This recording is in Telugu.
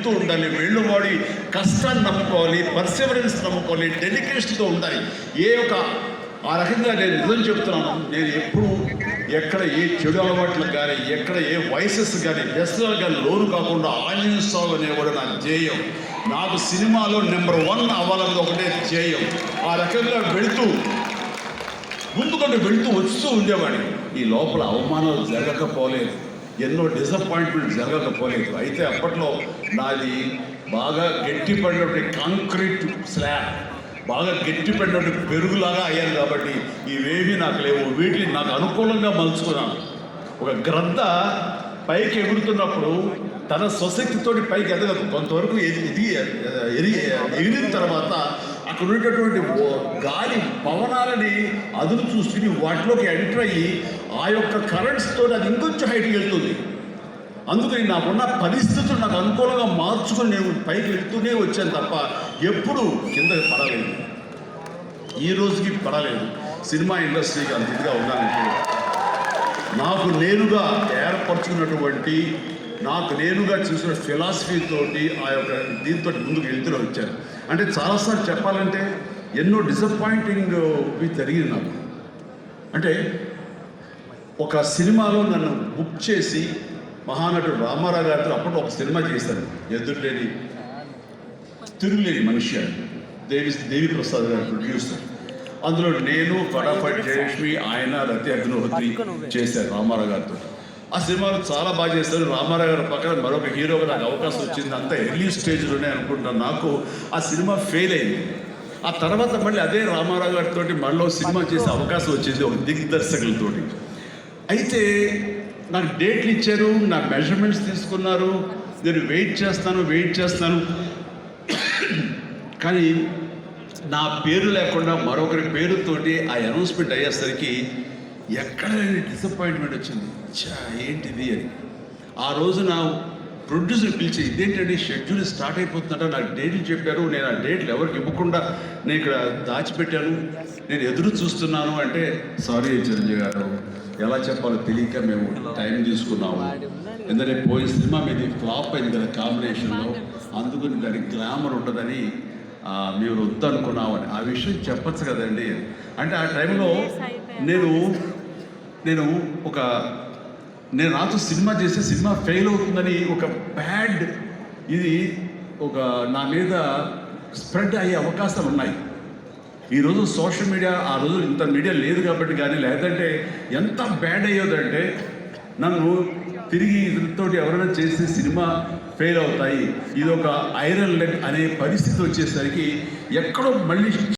వెళుతూ ఉండాలి. వెళ్ళువాడి కష్టాన్ని నమ్ముకోవాలి, పర్సివరెన్స్ నమ్ముకోవాలి, డెడికేషన్తో ఉండాలి. ఆ రకంగా నేను నిజం చెప్తున్నాను. నేను ఎప్పుడు ఎక్కడ ఏ చెడు అలవాట్లకు కానీ, ఎక్కడ ఏ వయసెస్ కానీ, వ్యసనాలు కానీ లోను కాకుండా ఆంజనేయ స్వామి అనేవాడు నా ధ్యేయం. నాకు సినిమాలో నెంబర్ 1 అవ్వాలన్నది ఒకటే ధ్యేయం. ఆ రకంగా ముందుకొని వెళుతూ వస్తూ ఉండేవాడిని. ఈ లోపల అవమానాలు జరగకపోలేదు, ఎన్నో డిసప్పాయింట్మెంట్ జరగకపోలేదు. అయితే అప్పట్లో నాది బాగా గట్టిపడినటువంటి కాంక్రీట్ స్లాబ్, బాగా గట్టిపడినటువంటి పెరుగులాగా అయ్యాను కాబట్టి ఇవేమీ నాకు లేవు. వీటిని నాకు అనుకూలంగా మలుచుకున్నాను. ఒక గ్రద్ద పైకి ఎగురుతున్నప్పుడు తన స్వశక్తితోటి పైకి ఎదగదు. కొంతవరకు ఎగిరిన తర్వాత అక్కడ ఉండేటటువంటి గాలి పవనాలని అదును చూసుకుని వాటిలోకి ఎంటర్ అయ్యి ఆ యొక్క కరెంట్స్తో అది ఇంకొంచెం హైట్కి వెళ్తుంది. అందుకని నాకున్న పరిస్థితులు నాకు అనుకూలంగా మార్చుకొని నేను పైకి వెళ్తూనే వచ్చాను తప్ప ఎప్పుడు కిందకి పడలేదు. ఈ రోజుకి పడలేదు. సినిమా ఇండస్ట్రీకి అంత ఇదిగా ఉన్నానంటే నాకు నేనుగా ఏర్పరచుకున్నటువంటి, నాకు నేనుగా చూసిన ఫిలాసఫీతోటి ఆ యొక్క దీంతో ముందుకు వెళ్తూనే వచ్చాను. అంటే చాలాసార్లు చెప్పాలంటే ఎన్నో డిసప్పాయింటింగ్ జరిగింది నాకు. అంటే ఒక సినిమాలో నన్ను బుక్ చేసి మహానటుడు రామారావు గారితో అప్పట్లో ఒక సినిమా చేశాను, ఎదురులేని తిరుగులేని మనిషి అని. దేవి ప్రసాద్ గారు ప్రొడ్యూసర్. అందులో నేను, ఫటాఫట్ జయలక్ష్మి, ఆయన, రతి అగ్నిహోత్రి చేశారు రామారావు గారితో. ఆ సినిమాలో చాలా బాగా చేశారు. రామారావు గారి పక్కన మరొక హీరోగా నాకు అవకాశం వచ్చింది. అంతా ఎర్లీ స్టేజ్లోనే అనుకుంటాను. నాకు ఆ సినిమా ఫెయిల్ అయింది. ఆ తర్వాత మళ్ళీ అదే రామారావు గారితో మళ్ళీ సినిమా చేసే అవకాశం వచ్చింది ఒక దిగ్దర్శకులతోటి. అయితే నాకు డేట్లు ఇచ్చారు, నా మెజర్మెంట్స్ తీసుకున్నారు. నేను వెయిట్ చేస్తాను కానీ నా పేరు లేకుండా మరొకరి పేరుతోటి ఆ అనౌన్స్మెంట్ అయ్యేసరికి ఎక్కడ డిసప్పాయింట్మెంట్ వచ్చింది. ఏంటిది అని ఆ రోజు నా ప్రొడ్యూసర్ పిలిచి, ఇదేంటంటే షెడ్యూల్ స్టార్ట్ అయిపోతుందంట, నాకు డేట్లు చెప్పారు, నేను ఆ డేట్లు ఎవరికి ఇవ్వకుండా నేను ఇక్కడ దాచిపెట్టాను, నేను ఎదురు చూస్తున్నాను అంటే, సారీ చిరంజీవి గారు, ఎలా చెప్పాలో తెలియక మేము టైం తీసుకున్నాము. ఎందుకంటే పోయిన సినిమా మీద ఫ్లాప్ అయింది కదా కాంబినేషన్లో, అందుకని దానికి గ్లామర్ ఉంటుందని మీరు వద్దనుకున్నామని. ఆ విషయం చెప్పచ్చు కదండి. అంటే ఆ టైంలో నేను నాతో సినిమా చేస్తే సినిమా ఫెయిల్ అవుతుందని ఒక బ్యాడ్ ఇది నా మీద స్ప్రెడ్ అయ్యే అవకాశాలు ఉన్నాయి. ఈరోజు సోషల్ మీడియా, ఆ రోజు ఇంత మీడియా లేదు కాబట్టి కానీ, లేదంటే ఎంత బ్యాడ్ అయ్యేదంటే నన్ను తిరిగి ఇతరులతో ఎవరైనా చేసి సినిమా ఫెయిల్ అవుతాయి, ఇది ఒక ఐరన్ లెగ్ అనే పరిస్థితి వచ్చేసరికి ఎక్కడో మళ్ళీ